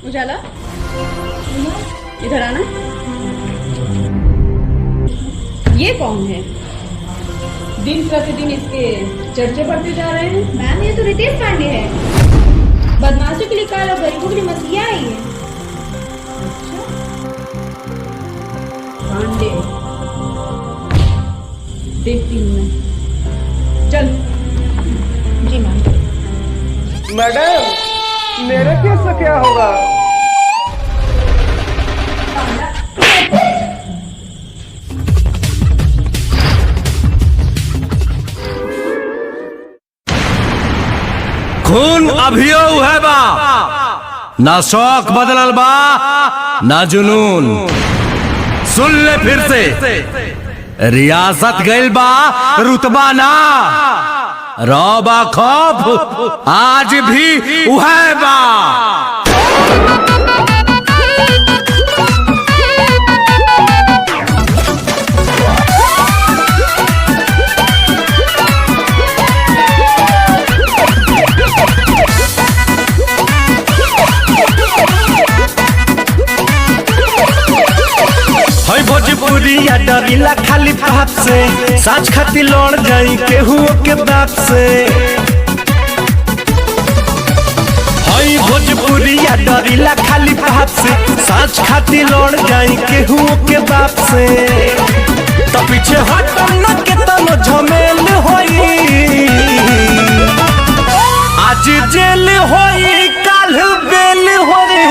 उजाला, इधर आना। ये कौन है? दिन प्रतिदिन इसके चर्चे बढ़ते जा रहे हैं। मैम ये तो रितेश पांडे है। बदमाशों के लिए काल और गरीबों के लिए मसीहा आई है। पांडे, देखती हूँ मैं। चल। जी मैम। मैडम, मेरे केस से क्या होगा? खून अभियो है बा, ना शौक बदलल बा ना जुनून। सुन ले फिर से, रियासत गइल बा रुतबा ना, रौबा खौफ आज भी उहै बा। भोजपुरिया डरिला खाली बाप से, साँच खाती लड़ जाई केहू के बाप से। हई भोजपुरिया डरिला खाली बाप से, साँच खाती लड़ जाई केहू के बाप से। तो पीछे हटम न के तनो झमेल होई, आज जेल होई काल बेल होई,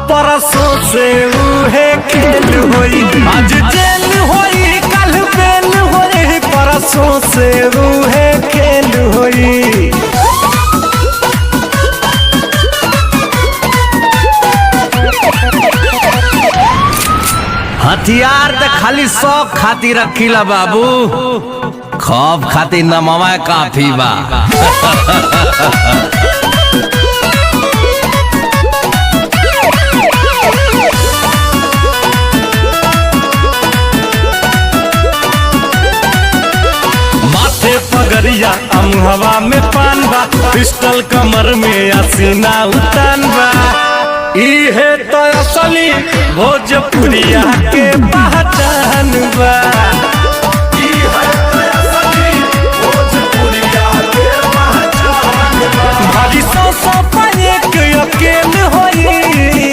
परसों से उहे खेल होई। आज जेल होई कल बेल होई, परसों से उहे खेल होई। हथियार तो खाली शौक खातिर रखीला बाबू, खौफ खातिर नमवा काफी बा। पगड़िया हवा में पान बा, पिस्टल कमर में असीना उतान बा। इहे तो असली भोजपुरिया के पहचान बा। भारी सौ एक अकेल होई,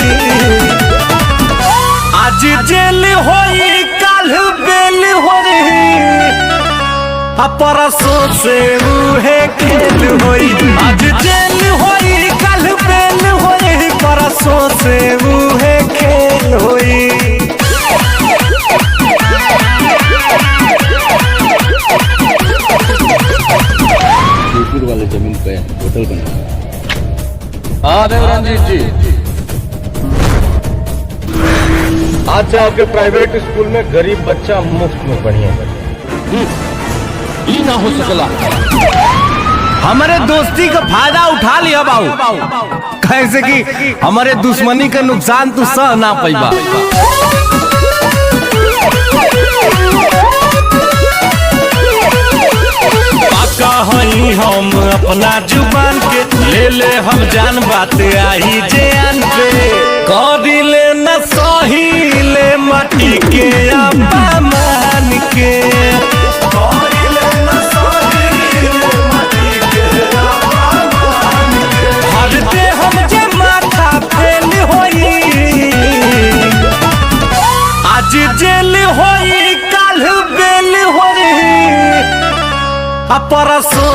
आज जेल होई काल बेल होई, परसों से उहे खेल होई। आज जेल होई कल बेल होई, परसों से उहे खेल होई। जयपुर वाले जमीन पे होटल बना। हाँ देवरंजीत जी, आज से आपके प्राइवेट स्कूल में गरीब बच्चा मुफ्त में पढ़िए। ये ना हो सकला। हमारे दोस्ती का फायदा उठा लिया बाबू, कैसे कि हमारे दुश्मनी का नुकसान तू सह ना पैबा। पाका हई हम अपना जुबान के, ले ले हम जान बात आई जान पे। करी ले न सही ले मटी के अपमान के, जेल होई काल बेल होई, परसों